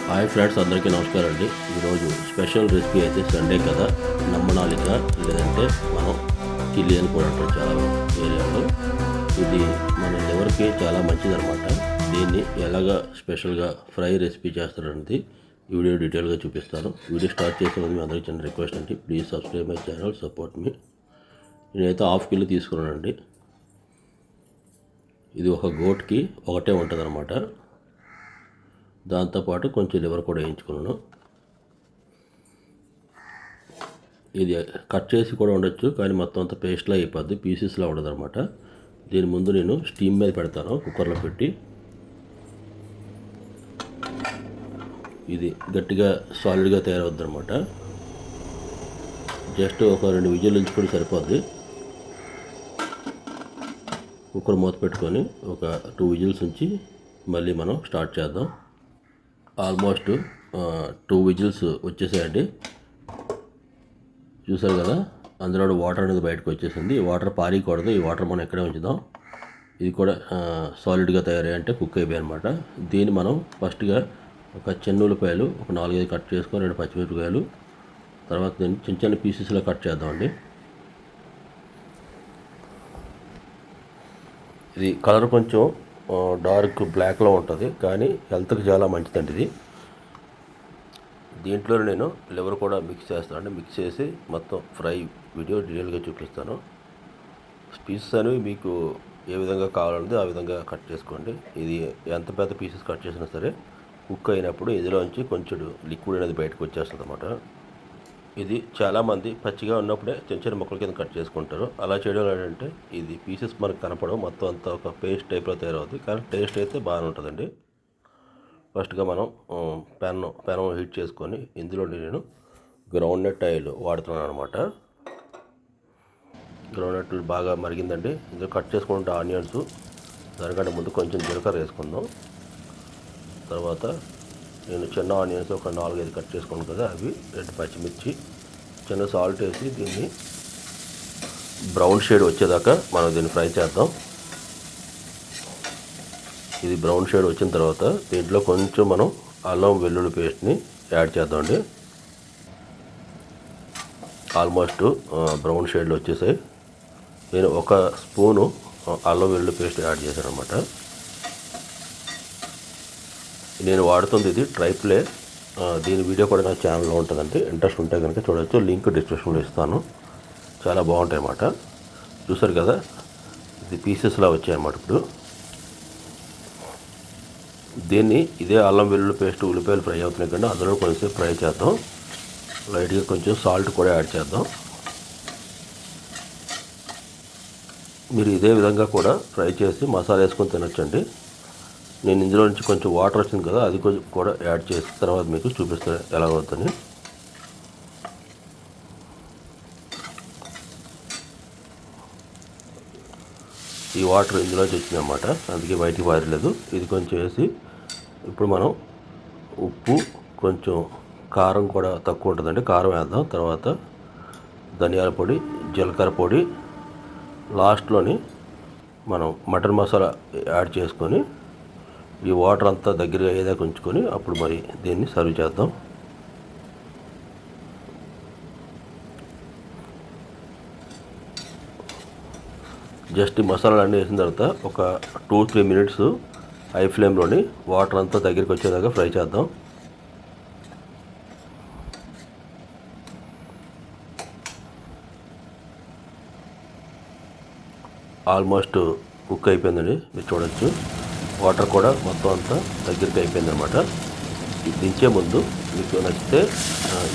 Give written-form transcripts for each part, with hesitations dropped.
Hi friends, అందరికీ నమస్కారం అండి. ఈరోజు స్పెషల్ రెసిపీ అయితే సండే కదా, నమ్మనాలిక లేదంటే మనం కిల్లి అని కూడా అంటారు చాలా ఏరియాలో. ఇది మన లివర్కి చాలా మంచిదన్నమాట. దీన్ని ఎలాగా స్పెషల్గా ఫ్రై రెసిపీ చేస్తారనేది ఈ వీడియో డీటెయిల్గా చూపిస్తాను. వీడియో స్టార్ట్ చేసే ముందు మీ అందరికీ చిన్న రిక్వెస్ట్ అండి, please subscribe my channel, support me. నేనైతే హాఫ్ కిలో తీసుకున్నానండి. ఇది ఒక గోట్కి ఒకటే ఉంటుంది అనమాట. దాంతోపాటు కొంచెం లివర్ కూడా వేయించుకున్నాను. ఇది కట్ చేసి కూడా ఉండొచ్చు, కానీ మొత్తం అంతా పేస్ట్లా అయిపోద్ది, పీసెస్లా ఉండదు అనమాట. దీని ముందు నేను స్టీమ్ మీద పెడతాను, కుక్కర్లో పెట్టి. ఇది గట్టిగా సాలిడ్గా తయారవుద్ది అనమాట. జస్ట్ ఒక 2 విజిల్ ఉంచుకొని సరిపోద్ది. కుక్కర్ మూత పెట్టుకొని ఒక 2 విజిల్స్ ఉంచి మళ్ళీ మనం స్టార్ట్ చేద్దాం. ఆల్మోస్ట్ 2 విజిల్స్ వచ్చేసాయండి. చూసారు కదా, అందులో వాటర్ అనేది బయటకు వచ్చేసింది. ఈ వాటర్ పారీకూడదు, ఈ వాటర్ మనం ఎక్కడే ఉంచుదాం. ఇది కూడా సాలిడ్గా తయారయ్యి అంటే కుక్ అయిపోయాయి అనమాట. దీన్ని మనం ఫస్ట్గా ఒక చిన్న ఉల్లిపాయలు ఒక 4-5 కట్ చేసుకొని 2 పచ్చిమిరపకాయలు, తర్వాత దీన్ని చిన్న చిన్న పీసెస్లో కట్ చేద్దామండి. ఇది కలర్ కొంచెం డార్క్ బ్లాక్లో ఉంటుంది, కానీ హెల్త్కి చాలా మంచిదండి ఇది. దీంట్లో నేను లివర్ కూడా మిక్స్ చేస్తాను. మిక్స్ చేసి మొత్తం ఫ్రై వీడియో డీటెయిల్గా చూపిస్తాను. పీసెస్ అనేవి మీకు ఏ విధంగా కావాలంటే ఆ విధంగా కట్ చేసుకోండి. ఇది ఎంత పెద్ద పీసెస్ కట్ చేసినా సరే కుక్ అయినప్పుడు ఇందులోంచి కొంచెం లిక్విడ్ అనేది బయటకు వచ్చేస్తుంది అన్నమాట. ఇది చాలామంది పచ్చిగా ఉన్నప్పుడే చిన్న చిన్న ముక్కల కింద కట్ చేసుకుంటారు. అలా చేయడం ఏంటంటే ఇది పీసెస్ మనకు కనపడవు, మొత్తం అంతా ఒక పేస్ట్ టైప్లో తయారవుతుంది, కానీ టేస్ట్ అయితే బాగానే ఉంటుందండి. ఫస్ట్గా మనం పెనం హీట్ చేసుకొని ఇందులో నేను గ్రౌండ్ నట్ ఆయిల్ వాడుతున్నాను అనమాట. గ్రౌండ్ నట్ బాగా మరిగిందండి. ఇందులో కట్ చేసుకుంటే ఆనియన్స్, దానికంటే ముందు కొంచెం జీలకర్ర వేసుకుందాం. తర్వాత నేను చిన్న ఆనియన్స్ ఒక 4-5 కట్ చేసుకున్నాను కదా, అవి 2 పచ్చిమిర్చి, చిన్న సాల్ట్ వేసి దీన్ని బ్రౌన్ షేడ్ వచ్చేదాకా మనం దీన్ని ఫ్రై చేద్దాం. ఇది బ్రౌన్ షేడ్ వచ్చిన తర్వాత దీంట్లో కొంచెం మనం అల్లం వెల్లుల్లి పేస్ట్ని యాడ్ చేద్దామండి. ఆల్మోస్ట్ బ్రౌన్ షేడ్లో వచ్చేసాయి. నేను 1 స్పూను అల్లం వెల్లుల్లి పేస్ట్ యాడ్ చేశాను అనమాట. నేను వాడుతుంది ఇది ట్రైప్లే. దీని వీడియో కూడా నా ఛానల్లో ఉంటుందండి, ఇంట్రెస్ట్ ఉంటే కనుక చూడవచ్చు. లింక్ డిస్క్రిప్షన్లో ఇస్తాను. చాలా బాగుంటాయి అన్నమాట. చూసారు కదా, ఇది పీసెస్లా వచ్చాయన్నమాట. ఇప్పుడు దీన్ని ఇదే అల్లం వెల్లుల్లి పేస్ట్ ఉల్లిపాయలు ఫ్రై అవుతున్నాయి కంటే అందులో కొంచెం ఫ్రై చేద్దాం. లైట్గా కొంచెం సాల్ట్ కూడా యాడ్ చేద్దాం. మీరు ఇదే విధంగా కూడా ఫ్రై చేసి మసాలా వేసుకొని తినొచ్చండి. నేను ఇందులో నుంచి కొంచెం వాటర్ వచ్చింది కదా, అది కొంచెం కూడా యాడ్ చేసి తర్వాత మీకు చూపిస్తాను ఎలా అవుతుందని. ఈ వాటర్ ఇందులోంచి వచ్చింది అన్నమాట, అందుకే బయటికి పారలేదు. ఇది కొంచెం వేసి ఇప్పుడు మనం ఉప్పు, కొంచెం కారం కూడా తక్కువ ఉంటుందండి, కారం వేద్దాం. తర్వాత ధనియాల పొడి, జీలకర్ర పొడి, లాస్ట్లోని మనం మటన్ మసాలా యాడ్ చేసుకొని ఈ వాటర్ అంతా దగ్గరగా అయ్యేదాకా ఉంచుకొని అప్పుడు మరి దీన్ని సర్వ్ చేద్దాం. జస్ట్ ఈ మసాలాలు అన్నీ వేసిన తర్వాత ఒక 2-3 మినిట్స్ హై ఫ్లేమ్లోని వాటర్ అంతా దగ్గరికి వచ్చేదాకా ఫ్రై చేద్దాం. ఆల్మోస్ట్ కుక్ అయిపోయిందండి, మీరు చూడొచ్చు. వాటర్ కూడా మొత్తం అంతా దగ్గరికి అయిపోయింది అనమాట. దించే ముందు మీకు నచ్చితే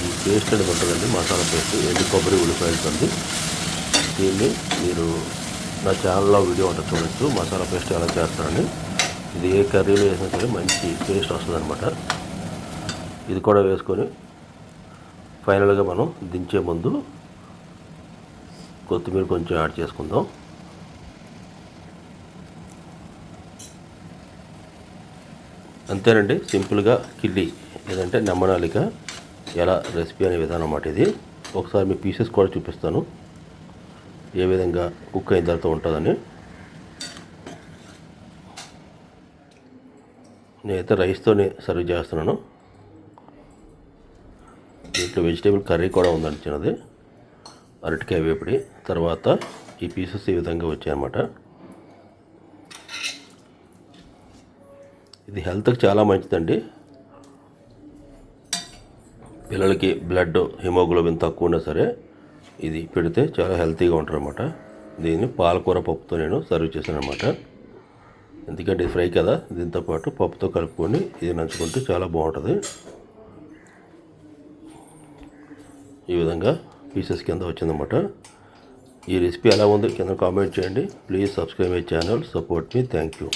ఈ పేస్ట్ అనేది ఉంటుందండి, మసాలా పేస్ట్, ఎండు కొబ్బరి ఉల్లిపాయలుతుంది. దీన్ని మీరు నా ఛానల్లో వీడియో ఉంటుంది, చూడొచ్చు. మసాలా పేస్ట్ ఎలా చేస్తారని. ఇది ఏ కర్రీలో వేసినా సరే మంచి టేస్ట్ వస్తుంది అనమాట. ఇది కూడా వేసుకొని ఫైనల్గా మనం దించే ముందు కొత్తిమీర కొంచెం యాడ్ చేసుకుందాం. అంతేనండి, సింపుల్గా కిల్లి లేదంటే నమ్మనాలిక ఎలా రెసిపీ అనే విధానం అన్నమాట ఇది. ఒకసారి మీ పీసెస్ కూడా చూపిస్తాను ఏ విధంగా కుక్ అయిన తర్వాత ఉంటుందని. నేనైతే రైస్తోనే సర్వ్ చేస్తున్నాను. దీంట్లో వెజిటేబుల్ కర్రీ కూడా ఉందండి చిన్నది, అరటికాయ వేపుడి. తర్వాత ఈ పీసెస్ ఈ విధంగా వచ్చాయన్నమాట. ఇది హెల్త్కి చాలా మంచిదండి. పిల్లలకి బ్లడ్ హిమోగ్లోబిన్ తక్కువ ఉన్నా సరే ఇది పెడితే చాలా హెల్తీగా ఉంటారన్నమాట. దీన్ని పాలకూర పప్పుతో నేను సర్వ్ చేశాను అన్నమాట. ఎందుకంటే ఇది ఫ్రై కదా, దీంతోపాటు పప్పుతో కలుపుకొని ఇది నంచుకుంటే చాలా బాగుంటుంది. ఈ విధంగా పీసెస్ కింద వచ్చిందన్నమాట. ఈ రెసిపీ ఎలా ఉంది కింద కామెంట్ చేయండి. Please subscribe my channel, support me. Thank you.